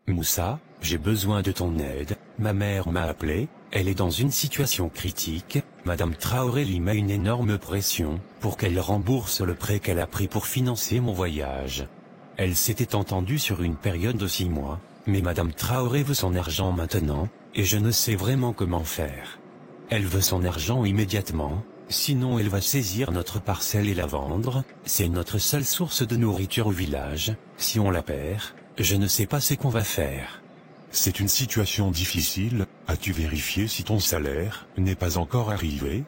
Moussa, j'ai besoin de ton aide, ma mère m'a appelé, elle est dans une situation critique, Madame Traoré lui met une énorme pression, pour qu'elle rembourse le prêt qu'elle a pris pour financer mon voyage. Elle s'était entendue sur une période de 6 mois, mais Madame Traoré veut son argent maintenant, et je ne sais vraiment comment faire. Elle veut son argent immédiatement, sinon elle va saisir notre parcelle et la vendre, c'est notre seule source de nourriture au village, si on la perd, je ne sais pas ce qu'on va faire. C'est une situation difficile, as-tu vérifié si ton salaire n'est pas encore arrivé?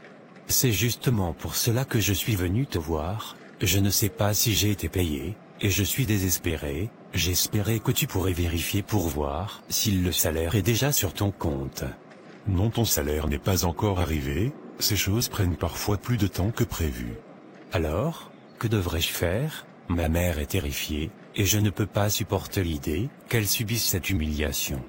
C'est justement pour cela que je suis venu te voir, je ne sais pas si j'ai été payé, et je suis désespéré, j'espérais que tu pourrais vérifier pour voir si le salaire est déjà sur ton compte. Non, ton salaire n'est pas encore arrivé, ces choses prennent parfois plus de temps que prévu. Alors, que devrais-je faire? Ma mère est terrifiée, et je ne peux pas supporter l'idée qu'elle subisse cette humiliation.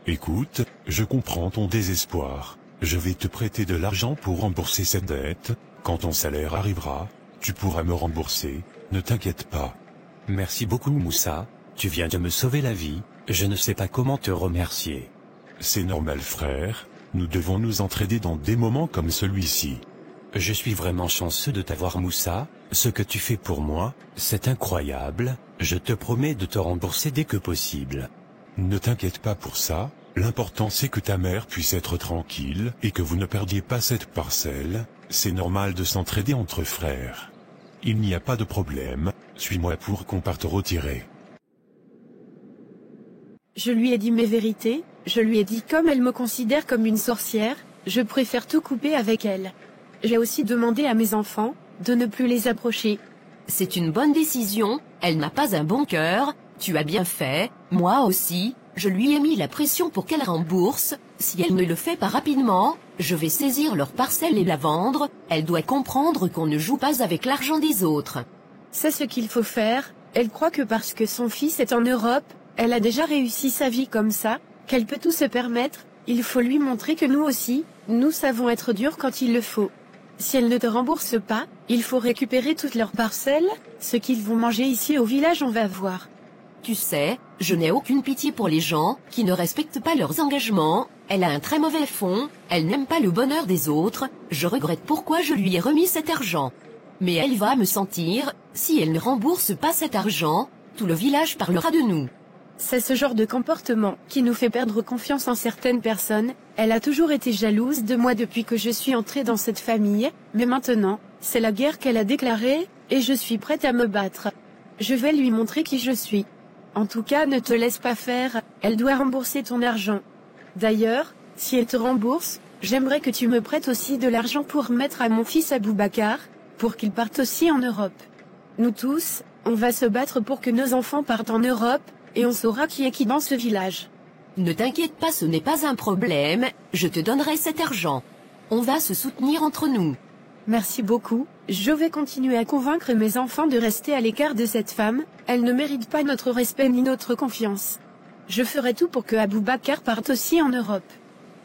Écoute, je comprends ton désespoir, je vais te prêter de l'argent pour rembourser cette dette, quand ton salaire arrivera, tu pourras me rembourser, ne t'inquiète pas. Merci beaucoup Moussa, tu viens de me sauver la vie, je ne sais pas comment te remercier. C'est normal frère, nous devons nous entraider dans des moments comme celui-ci. Je suis vraiment chanceux de t'avoir Moussa, ce que tu fais pour moi, c'est incroyable, je te promets de te rembourser dès que possible. Ne t'inquiète pas pour ça, l'important c'est que ta mère puisse être tranquille et que vous ne perdiez pas cette parcelle, c'est normal de s'entraider entre frères. Il n'y a pas de problème, suis-moi pour qu'on parte retirer. Je lui ai dit mes vérités, je lui ai dit comme elle me considère comme une sorcière, je préfère tout couper avec elle. J'ai aussi demandé à mes enfants de ne plus les approcher. C'est une bonne décision, elle n'a pas un bon cœur, tu as bien fait, moi aussi, je lui ai mis la pression pour qu'elle rembourse, si elle ne le fait pas rapidement, je vais saisir leur parcelle et la vendre, elle doit comprendre qu'on ne joue pas avec l'argent des autres. C'est ce qu'il faut faire, elle croit que parce que son fils est en Europe, elle a déjà réussi sa vie comme ça, qu'elle peut tout se permettre, il faut lui montrer que nous aussi, nous savons être durs quand il le faut. Si elle ne te rembourse pas, il faut récupérer toutes leurs parcelles, ce qu'ils vont manger ici au village on va voir. Tu sais, je n'ai aucune pitié pour les gens qui ne respectent pas leurs engagements, elle a un très mauvais fond, elle n'aime pas le bonheur des autres, je regrette pourquoi je lui ai remis cet argent. Mais elle va me sentir, si elle ne rembourse pas cet argent, tout le village parlera de nous. C'est ce genre de comportement qui nous fait perdre confiance en certaines personnes, elle a toujours été jalouse de moi depuis que je suis entrée dans cette famille, mais maintenant, c'est la guerre qu'elle a déclarée, et je suis prête à me battre. Je vais lui montrer qui je suis. En tout cas, ne te laisse pas faire, elle doit rembourser ton argent. D'ailleurs, si elle te rembourse, j'aimerais que tu me prêtes aussi de l'argent pour mettre à mon fils Aboubacar, pour qu'il parte aussi en Europe. Nous tous, on va se battre pour que nos enfants partent en Europe, et on saura qui est qui dans ce village. Ne t'inquiète pas, ce n'est pas un problème, je te donnerai cet argent. On va se soutenir entre nous. Merci beaucoup, je vais continuer à convaincre mes enfants de rester à l'écart de cette femme, elle ne mérite pas notre respect ni notre confiance. Je ferai tout pour que Aboubacar parte aussi en Europe.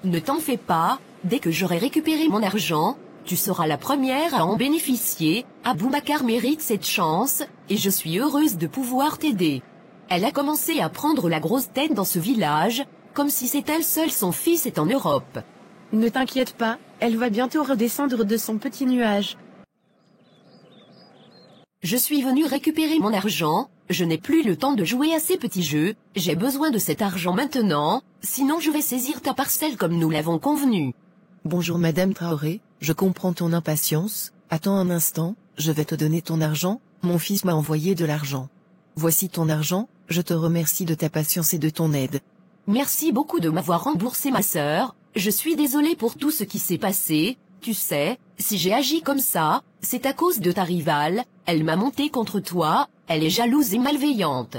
Ne t'en fais pas, dès que j'aurai récupéré mon argent, tu seras la première à en bénéficier, Aboubacar mérite cette chance, et je suis heureuse de pouvoir t'aider. Elle a commencé à prendre la grosse tête dans ce village, comme si c'est elle seule son fils est en Europe. Ne t'inquiète pas, elle va bientôt redescendre de son petit nuage. Je suis venue récupérer mon argent, je n'ai plus le temps de jouer à ces petits jeux, j'ai besoin de cet argent maintenant, sinon je vais saisir ta parcelle comme nous l'avons convenu. Bonjour Madame Traoré, je comprends ton impatience, attends un instant, je vais te donner ton argent, mon fils m'a envoyé de l'argent. Voici ton argent, je te remercie de ta patience et de ton aide. Merci beaucoup de m'avoir remboursé ma sœur, je suis désolée pour tout ce qui s'est passé, tu sais, si j'ai agi comme ça, c'est à cause de ta rivale, elle m'a monté contre toi, elle est jalouse et malveillante.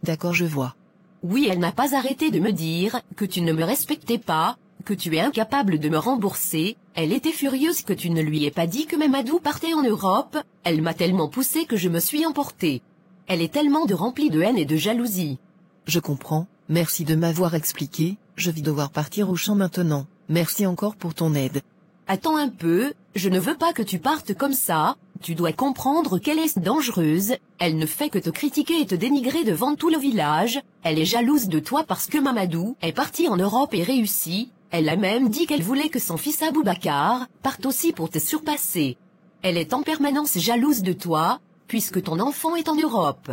D'accord, je vois. Oui, elle n'a pas arrêté de me dire que tu ne me respectais pas, que tu es incapable de me rembourser, elle était furieuse que tu ne lui aies pas dit que Mamadou partait en Europe, elle m'a tellement poussé que je me suis emportée. Elle est tellement remplie de haine et de jalousie. Je comprends, merci de m'avoir expliqué, je vais devoir partir au champ maintenant, merci encore pour ton aide. Attends un peu, je ne veux pas que tu partes comme ça, Tu dois comprendre qu'elle est dangereuse, elle ne fait que te critiquer et te dénigrer devant tout le village, elle est jalouse de toi parce que Mamadou est parti en Europe et réussi, elle a même dit qu'elle voulait que son fils Aboubacar parte aussi pour te surpasser. Elle est en permanence jalouse de toi, puisque ton enfant est en Europe.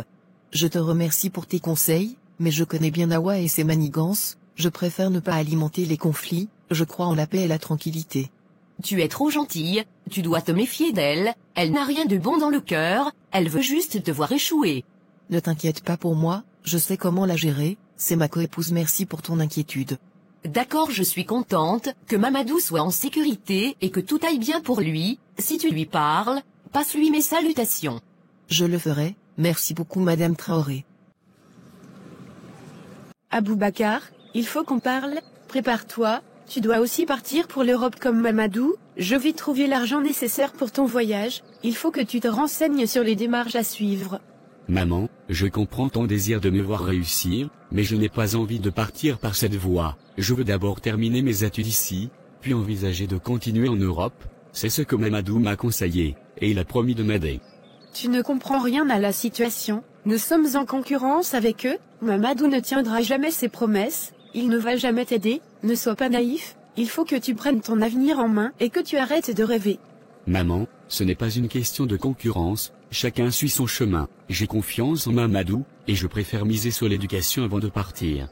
Je te remercie pour tes conseils, mais je connais bien Awa et ses manigances, je préfère ne pas alimenter les conflits, je crois en la paix et la tranquillité. Tu es trop gentille, tu dois te méfier d'elle, elle n'a rien de bon dans le cœur, elle veut juste te voir échouer. Ne t'inquiète pas pour moi, je sais comment la gérer, c'est ma coépouse, merci pour ton inquiétude. D'accord, je suis contente que Mamadou soit en sécurité et que tout aille bien pour lui, si tu lui parles, passe-lui mes salutations. Je le ferai, merci beaucoup Madame Traoré. Aboubacar, il faut qu'on parle, prépare-toi, tu dois aussi partir pour l'Europe comme Mamadou, je vais trouver l'argent nécessaire pour ton voyage, il faut que tu te renseignes sur les démarches à suivre. Maman, je comprends ton désir de me voir réussir, mais je n'ai pas envie de partir par cette voie, je veux d'abord terminer mes études ici, puis envisager de continuer en Europe, c'est ce que Mamadou m'a conseillé, et il a promis de m'aider. Tu ne comprends rien à la situation, nous sommes en concurrence avec eux, Mamadou ne tiendra jamais ses promesses, il ne va jamais t'aider, ne sois pas naïf, il faut que tu prennes ton avenir en main et que tu arrêtes de rêver. Maman, ce n'est pas une question de concurrence, chacun suit son chemin, j'ai confiance en Mamadou, et je préfère miser sur l'éducation avant de partir.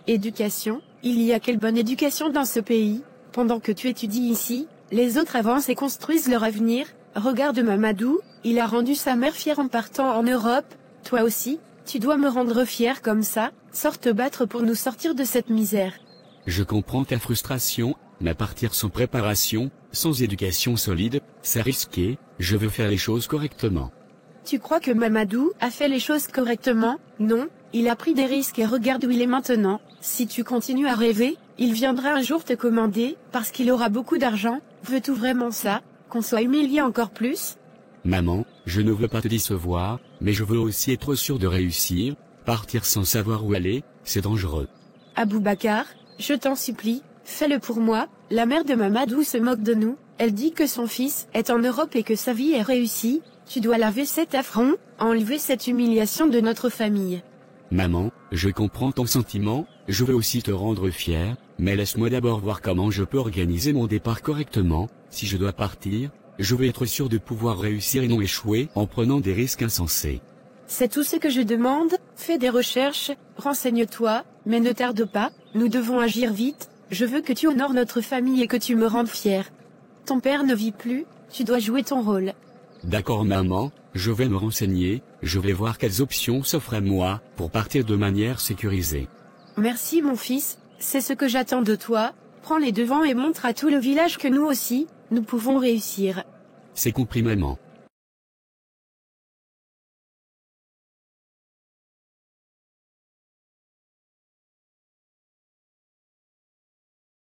Éducation, il y a quelle bonne éducation dans ce pays, pendant que tu étudies ici, les autres avancent et construisent leur avenir, regarde Mamadou, il a rendu sa mère fière en partant en Europe, toi aussi, tu dois me rendre fière comme ça, sors te battre pour nous sortir de cette misère. Je comprends ta frustration, mais partir sans préparation, sans éducation solide, c'est risqué, je veux faire les choses correctement. Tu crois que Mamadou a fait les choses correctement? Non, il a pris des risques et regarde où il est maintenant. Si tu continues à rêver, il viendra un jour te commander, parce qu'il aura beaucoup d'argent. Veux-tu vraiment ça, qu'on soit humilié encore plus? Maman, je ne veux pas te décevoir, mais je veux aussi être sûr de réussir, partir sans savoir où aller, c'est dangereux. Aboubacar, je t'en supplie, fais-le pour moi, la mère de Mamadou se moque de nous, elle dit que son fils est en Europe et que sa vie est réussie, tu dois laver cet affront, enlever cette humiliation de notre famille. Maman, je comprends ton sentiment, je veux aussi te rendre fier, mais laisse-moi d'abord voir comment je peux organiser mon départ correctement, si je dois partir, je veux être sûr de pouvoir réussir et non échouer en prenant des risques insensés. C'est tout ce que je demande, fais des recherches, renseigne-toi, mais ne tarde pas, nous devons agir vite, je veux que tu honores notre famille et que tu me rendes fier. Ton père ne vit plus, tu dois jouer ton rôle. D'accord maman, je vais me renseigner, je vais voir quelles options s'offrent à moi, pour partir de manière sécurisée. Merci mon fils, c'est ce que j'attends de toi, prends les devants et montre à tout le village que nous aussi, nous pouvons réussir. C'est compris maman.